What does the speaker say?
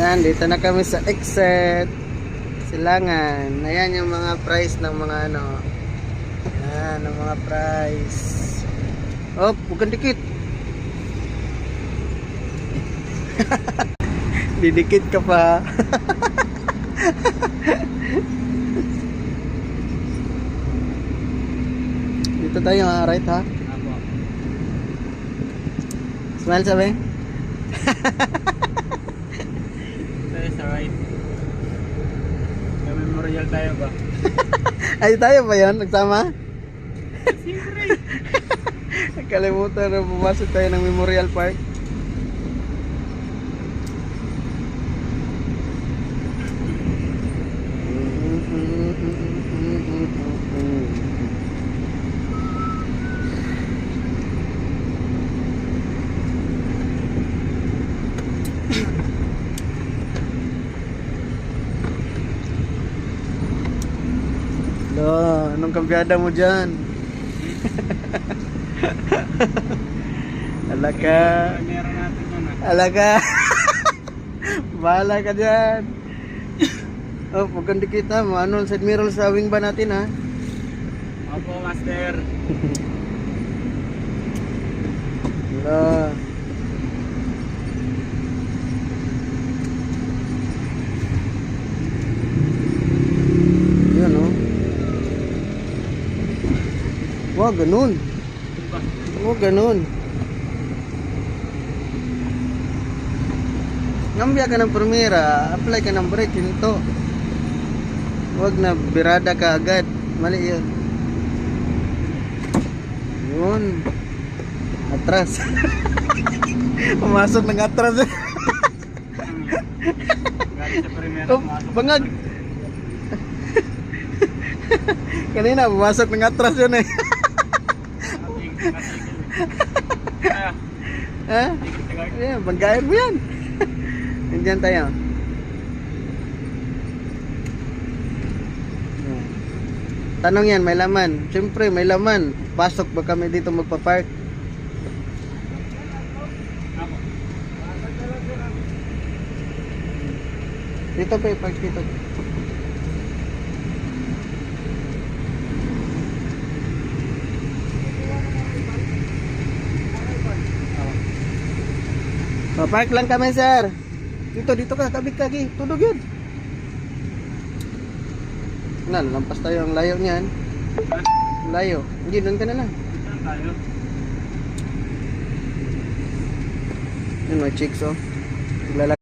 Ayan, dito na kami sa exit Silangan. Ayan yung mga price ng mga ano. Ayan, ang mga price. Oh, bukan dikit. Didikit ka pa. Dito tayo, right ha? Smile sabi? Sa right. May memorial tayo ba? Ay, tayo ba yun? Nagsama? Siyempre. Nakalimutan na pumasok tayo ng Memorial Park. Lo, anong kambyada mo dyan? Alaka. Meron natin yun ah. Alaka. Bahala ka dyan. Oh, pagkandi kita mo, ano, side mirror sa wing ba natin ha? Opo, master. Lo. Yun oh. Wag ganun. Wag ganun. Ngambya ka ng primera, apply ka ng brake, hinto. Wag na birada ka agad. Mali yun. Yun. Atras. Pumasok ng atras. Galing sa primera Oh, pumasok. bangag. Kanina, pumasok ng atras yun eh. Ha? Ayan, banggain mo yan. Nandiyan tayo. Tanong yan, may laman. Siyempre, may laman. Pasok ba kami dito magpa-park? Dito pa park dito. Pa-park lang kami, sir. Dito ka, kabig kagi. Tudog yun. Lampas tayo ang layo niyan. Layo. Hindi, doon ka na lang. Saan tayo? Yun, may chicks, oh. Naglalakad.